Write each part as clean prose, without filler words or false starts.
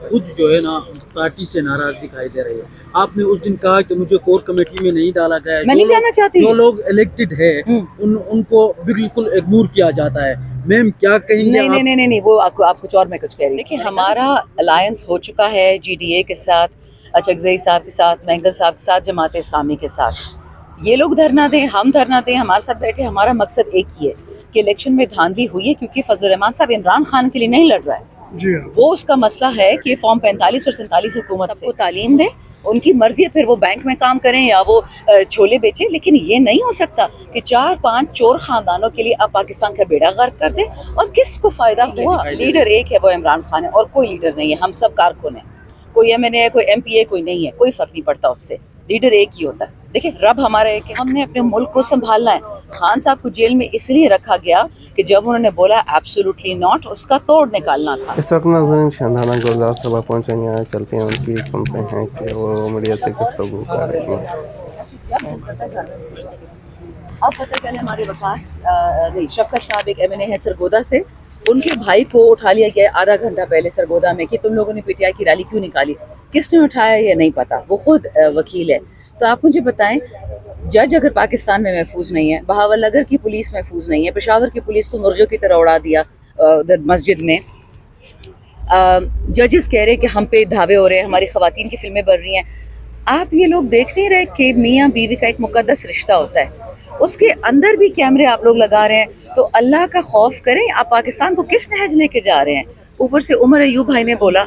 खुद जो है ना पार्टी से नाराज दिखाई दे रही है। आपने उस दिन कहा कि मुझे कोर कमेटी में नहीं डाला गया है। मैं नहीं जाना चाहती। जो लोग इलेक्टेड है उनको बिल्कुल इग्नोर किया जाता है। मैम क्या कहेंगे? नहीं, वो आप कुछ और, मैं कुछ कह रही हूँ। देखिए, हमारा अलायंस हो चुका है GDA के साथ, अचकज़ई साहब के साथ, महंगल साहब के साथ, जमात इस्लामी के साथ। ये लोग धरना दें, हम धरना दें, हमारे साथ बैठे, हमारा मकसद एक ही है कि इलेक्शन में धांधली हुई है क्योंकि फजलुर रहमान साहब इमरान खान के लिए नहीं लड़ रहा है। वो उसका मसला है कि फॉर्म 45 और 47 हुकूमत सबको तालीम दे, उनकी मर्जी है, फिर वो बैंक में काम करें या वो छोले बेचे, लेकिन ये नहीं हो सकता कि 4-5 चोर खानदानों के लिए आप पाकिस्तान का बेड़ा गर्क कर दे। और किसको फायदा हुआ? लीडर एक है, वो इमरान खान है, और कोई लीडर नहीं है। हम सब कारकुन हैं, कोई MNA है, कोई MP है, कोई नहीं है, कोई फर्क नहीं पड़ता उससे। लीडर एक ही होता है। देखिए, रब हमारा एक है, हमने अपने मुल्क को संभालना है। खान साहब को जेल में इसलिए रखा गया कि जब उन्होंने बोला एब्सोल्युटली नॉट, उसका तोड़ निकालना था। इस वक्त नाज़रीन शाहनाना गुलजार साहब पहुँचे, यहाँ चलते हैं, उनकी सुनते हैं कि वो मीडिया से गुफ्तगू कर रही हैं। अब पता चले हमारे वकास नहीं, शफकत साहब एक MNA है सरगोदा से, उनके भाई को उठा लिया गया आधा घंटा पहले सरगोदा में कि तुम लोगों ने PTI की रैली क्यों निकाली। किसने उठाया ये नहीं पता, वो खुद वकील है। तो आप मुझे बताएं, जज अगर पाकिस्तान में महफूज नहीं है, बहावलनगर की पुलिस महफूज नहीं है, पेशावर की पुलिस को मुर्गियों की तरह उड़ा दिया उधर मस्जिद में, जजेस कह रहे हैं कि हम पे धावे हो रहे हैं, हमारी ख़वातीन की फिल्में बन रही हैं। आप ये लोग देख नहीं रहे कि मियाँ बीवी का एक मुकद्दस रिश्ता होता है, उसके अंदर भी कैमरे आप लोग लगा रहे हैं। तो अल्लाह का खौफ करें। आप पाकिस्तान को किस नहज लेके जा रहे हैं? ऊपर से उमर अयूब भाई ने बोला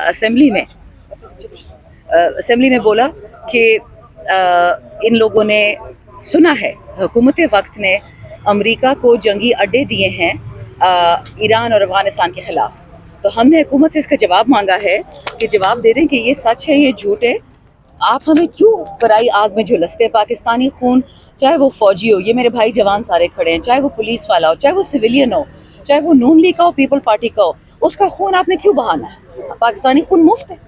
असेंबली में बोला कि इन लोगों ने सुना है, हुकूमत वक्त ने अमेरिका को जंगी अड्डे दिए हैं ईरान और अफगानिस्तान के ख़िलाफ़। तो हमने हुकूमत से इसका जवाब मांगा है कि जवाब दे दें कि ये सच है, ये झूठ है। आप हमें क्यों पराई आग में झुलसते हैं? पाकिस्तानी खून, चाहे वो फौजी हो, ये मेरे भाई जवान सारे खड़े हैं, चाहे वो पुलिस वाला हो, चाहे वो सिविलियन हो, चाहे वो नून लीग का हो, पीपल पार्टी का हो, उसका खून आपने क्यों बहाना है? पाकिस्तानी खून मुफ्त है?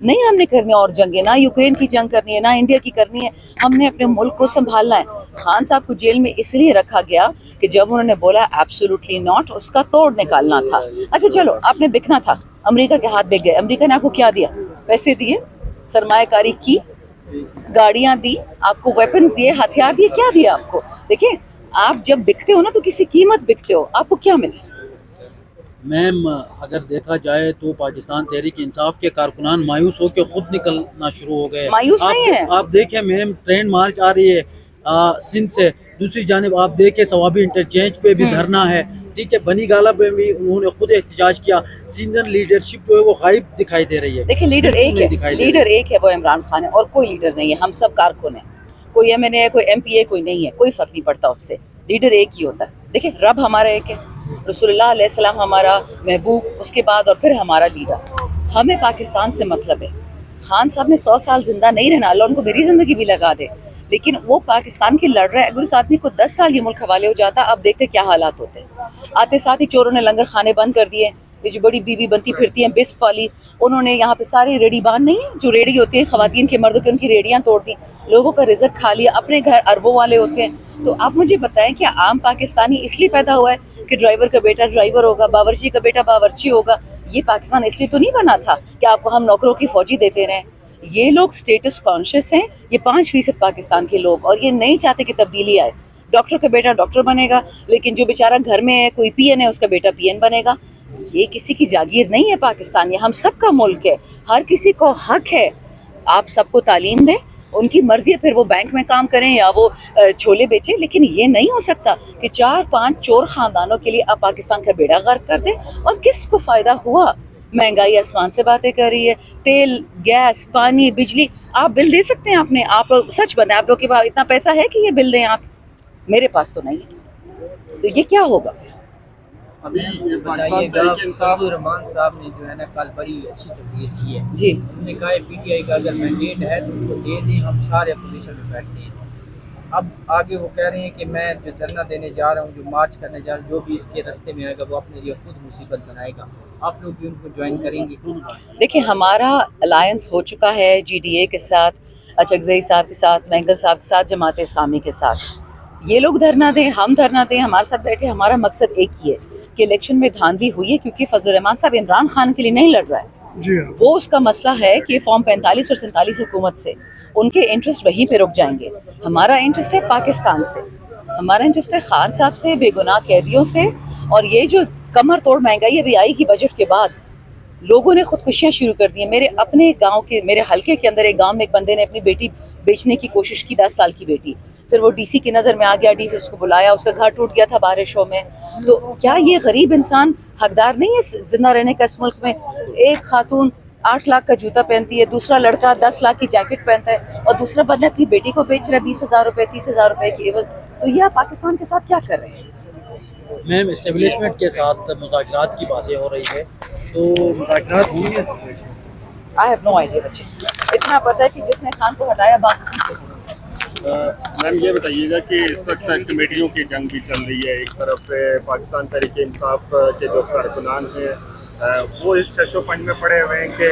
नहीं, हमने करनी और जंगें, ना यूक्रेन की जंग करनी है, ना इंडिया की करनी है। हमने अपने मुल्क को संभालना है। खान साहब को जेल में इसलिए रखा गया कि जब उन्होंने बोला एब्सोल्युटली नॉट, उसका तोड़ निकालना था। अच्छा चलो, आपने बिकना था, अमेरिका के हाथ बिक गए। अमेरिका ने आपको क्या दिया? पैसे दिए, सरमायाकारी की, गाड़ियां दी, आपको वेपन्स दिए, हथियार दिए, क्या दिया आपको? देखिए, आप जब बिकते हो ना तो किसी कीमत बिकते हो, आपको क्या मिले? मैम अगर देखा जाए तो पाकिस्तान तहरीक इंसाफ के कारकुनान मायूस होकर खुद निकलना शुरू हो गए। मायूस नहीं है। आप देखें मैम, ट्रेन मार्च आ रही है सिंध से। दूसरी जानिब आप देखें सवाबी इंटरचेंज पे भी धरना है, ठीक है। बनी गाला पे भी उन्होंने खुद एहतजाज किया। सीनियर लीडरशिप जो है वो गायब दिखाई दे रही है। देखिए, लीडर एक है, वो इमरान खान है, और कोई लीडर नहीं है। हम सब कारकुन हैं, कोई MNA है, कोई MP है, कोई नहीं है, कोई फर्क नहीं पड़ता उससे। लीडर एक ही होता है। देखिए, रब हमारा एक है, रसूलुल्लाह अलैहि सलाम हमारा महबूब, उसके बाद और फिर हमारा लीडर। हमें पाकिस्तान से मतलब है। खान साहब ने 100 साल जिंदा नहीं रहना, अल्लाह उनको मेरी जिंदगी भी लगा दे, लेकिन वो पाकिस्तान की लड़ रहा है। अगर उस आदमी को 10 साल ये मुल्क हवाले हो जाता, आप देखते क्या हालात होते। आते साथ ही चोरों ने लंगर खाने बंद कर दिए। ये जो बड़ी बीबी बनती फिरती हैं बिस्प वाली, उन्होंने यहाँ पे सारी रेडी बांध नहीं, जो रेडी होती है खवातीन के मर्दों की, उनकी रेडियाँ तोड़ दी, लोगों का रिजक खा लिया। अपने घर अरबों वाले होते हैं। तो आप मुझे बताएं कि आम पाकिस्तानी इसलिए पैदा हुआ है कि ड्राइवर का बेटा ड्राइवर होगा, बावर्ची का बेटा बावर्ची होगा? ये पाकिस्तान इसलिए तो नहीं बना था कि आपको हम नौकरों की फौजी देते रहें। ये लोग स्टेटस कॉन्शियस हैं, ये 5% पाकिस्तान के लोग, और ये नहीं चाहते कि तब्दीली आए। डॉक्टर का बेटा डॉक्टर बनेगा, लेकिन जो बेचारा घर में है, कोई PN है, उसका बेटा PN बनेगा। ये किसी की जागीर नहीं है पाकिस्तान, ये हम सबका मुल्क है, हर किसी को हक है। आप सबको तालीम दें, उनकी मर्जी है, फिर वो बैंक में काम करें या वो छोले बेचे, लेकिन ये नहीं हो सकता कि 4-5 चोर खानदानों के लिए आप पाकिस्तान का बेड़ा गर्क कर दें। और किसको फ़ायदा हुआ? महंगाई आसमान से बातें कर रही है, तेल, गैस, पानी, बिजली। आप बिल दे सकते हैं अपने? आप सच बताएं, आप लोग के पास इतना पैसा है कि ये बिल दें आप? मेरे पास तो नहीं है। तो ये क्या होगा? अभी फजलुर रहमान साहब ने जो है ना कल बड़ी अच्छी तकरीर की है जी। उन्होंने कहा है PTI का अगर मैंडेट है तो उनको दे दें, हम सारे अपोजिशन में बैठते हैं। अब आगे वो कह रहे हैं कि मैं जो धरना देने जा रहा हूँ, जो मार्च करने जा रहा हूँ, जो भी इसके रास्ते में आएगा वो अपने लिए खुद मुसीबत बनाएगा। आप लोग भी उनको ज्वाइन करेंगे? देखिए, हमारा अलायंस हो चुका है GDA के साथ, अचकज़ई साहब के साथ, महंगल साहब के साथ, जमात इस्लामी के साथ। ये लोग धरना दें, हम धरना दें, हमारे साथ बैठे, हमारा मकसद एक ही है कि इलेक्शन में धांधली हुई है क्योंकि फजलुर रहमान साहब इमरान खान के लिए नहीं लड़ रहा है। जी हाँ। वो उसका मसला है कि फॉर्म 45 और 47 हुकूमत से उनके इंटरेस्ट वहीं पे रुक जाएंगे। हमारा इंटरेस्ट है पाकिस्तान से, हमारा इंटरेस्ट है खान साहब से, बेगुनाह कैदियों से। और ये जो कमर तोड़ महंगाई अभी आई की बजट के बाद, लोगों ने खुदकुशियाँ शुरू कर दी हैं। मेरे अपने गांव के, मेरे हलके के अंदर एक गांव में एक बंदे ने अपनी बेटी बेचने की कोशिश की, 10 साल की बेटी। फिर वो डीसी की नज़र में आ गया, डीसी उसको बुलाया, उसका घर टूट गया था बारिशों में। तो क्या ये गरीब इंसान हकदार नहीं है जिंदा रहने का इस मुल्क में? एक खातून 8 लाख का जूता पहनती है, दूसरा लड़का 10 लाख की जैकेट पहनता है, और दूसरा बंदा अपनी बेटी को बेच रहा है 20,000 रुपये 30,000 रुपये की एवज। तो ये आप पाकिस्तान के साथ क्या कर रहे हैं? मैम एस्टेब्लिशमेंट के साथ मुज़ाकरात की बातें हो रही है, तो मुज़ाकरात हुई है? आई हैव नो आइडिया बच्चे। इतना पता है कि जिसने खान को हटाया बाकी चीज़ें। मैम ये बताइएगा कि इस वक्त कमेटियों की जंग भी चल रही है। एक तरफ पाकिस्तान तहरीक इंसाफ के जो कारकुनान हैं वो इस शशोपंज में पड़े हुए हैं कि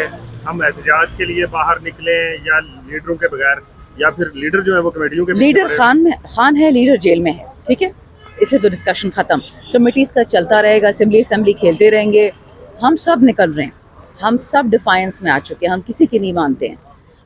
हम एहतजाज के लिए बाहर निकलें या लीडरों के बगैर, या फिर लीडर जो है वो कमेटियों के लीडर खान है, लीडर जेल में है, ठीक है, इससे तो डिस्कशन ख़त्म। कमेटीज़ का चलता रहेगा, असेंबली खेलते रहेंगे। हम सब निकल रहे हैं, हम सब डिफायंस में आ चुके हैं, हम किसी की नहीं मानते हैं।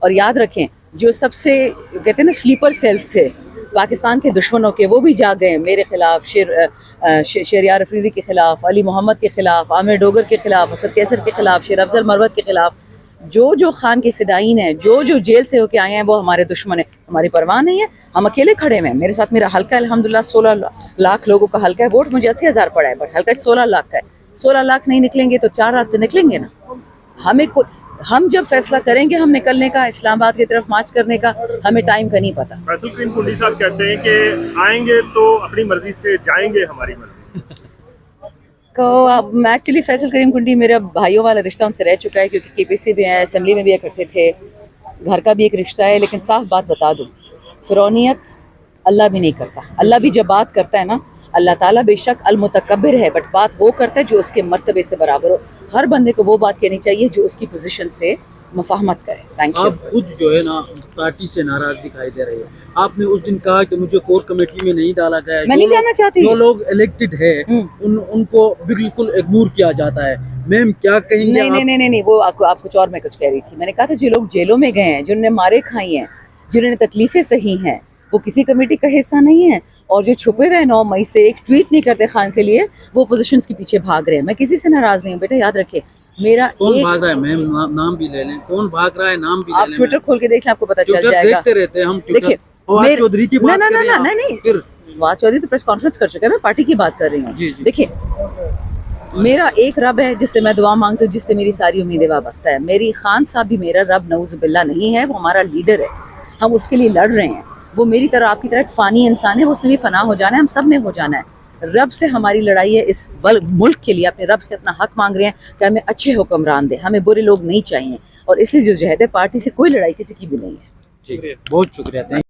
और याद रखें, जो सबसे कहते हैं ना स्लीपर सेल्स थे पाकिस्तान के दुश्मनों के, वो भी जाग गए। मेरे खिलाफ, शहरयार अफरीदी के खिलाफ, अली मोहम्मद के खिलाफ, आमिर डोगर के खिलाफ, असद कैसर के खिलाफ, शेर अफजल मरवत के खिलाफ, जो खान के फिदाइन हैं, जो जेल से होके आए हैं, वो हमारे दुश्मन हैं। हमारी परवाह नहीं है, हम अकेले खड़े हुए हैं। मेरे साथ मेरा हल्का अल्हम्दुलिल्लाह 16 लाख लोगों का हल्का है। वोट मुझे 80,000 पड़ा है, बट हल्का 16 लाख का है। 16 लाख नहीं निकलेंगे तो 4 लाख तो निकलेंगे ना। हम जब फैसला करेंगे हम निकलने का, इस्लामाबाद की तरफ मार्च करने का, हमें टाइम का नहीं पता। फैसल करीम कुंडी साहब कहते हैं कि आएंगे तो अपनी मर्जी से, जाएंगे हमारी मर्जी से। तो अब एक्चुअली फैसल करीम कुंडी मेरा भाइयों वाला रिश्ता उनसे रह चुका है, क्योंकि केपीसी भी हैं, असेंबली में भी इकट्ठे थे, घर का भी एक रिश्ता है। लेकिन साफ बात बता दूँ, फ़िरौनियत अल्लाह भी नहीं करता। अल्लाह भी जब बात करता है ना, अल्लाह ताला बेशक अल-मुतकब्बिर है, बट बात वो करता है जो उसके मर्तबे से बराबर हो। हर बंदे को वो बात कहनी चाहिए जो उसकी पोजीशन से मुफाहमत करे। Thank you. आप खुद जो है ना पार्टी से नाराज दिखाई दे रहे हो। आपने उस दिन कहा कि मुझे कोर कमेटी में नहीं डाला गया है। मैं नहीं जाना चाहती। जो लोग इलेक्टेड है उनको बिल्कुल इग्नोर किया जाता है। मैम क्या कहेंगे? नहीं, वो आप कुछ और, मैं कुछ कह रही थी। मैंने कहा था जो लोग जेलों में गए हैं, जिन्होंने मारे खाई हैं, जिन्होंने तकलीफें सही हैं, वो किसी कमेटी का हिस्सा नहीं है। और जो छुपे हुए 9 मई से एक ट्वीट नहीं करते खान के लिए, वो पोजीशंस के पीछे भाग रहे हैं। मैं किसी से नाराज नहीं हूँ बेटा, याद रखे। मेरा कौन भाग रहा है मैम? नाम भी ले लें, कौन भाग रहा है, नाम भी ले लें। आप ट्विटर खोल के देख लें, आपको पता चल जाएगा। देखते रहते हैं हम। देखिए, फवाद चौधरी की बात कर रहे हैं। नहीं, फवाद चौधरी तो प्रेस कॉन्फ्रेंस कर चुका है, मैं पार्टी की बात कर रही हूँ। देखिए, मेरा एक रब है जिससे मैं दुआ मांगती हूँ, जिससे मेरी सारी उम्मीदें वाबस्ता है। मेरी खान साहब भी मेरा रब नऊज़ुबिल्लाह नहीं है, वो हमारा लीडर है। हम उसके लिए लड़ रहे हैं। वो मेरी तरह आपकी तरह फ़ानी इंसान है, वो उसने भी फ़ना हो जाना है, हम सब ने हो जाना है। रब से हमारी लड़ाई है, इस मुल्क के लिए अपने रब से अपना हक मांग रहे हैं कि हमें अच्छे हुक्मरान दे, हमें बुरे लोग नहीं चाहिए। और इसलिए जो है पार्टी से कोई लड़ाई किसी की भी नहीं है। ठीक है, बहुत शुक्रिया।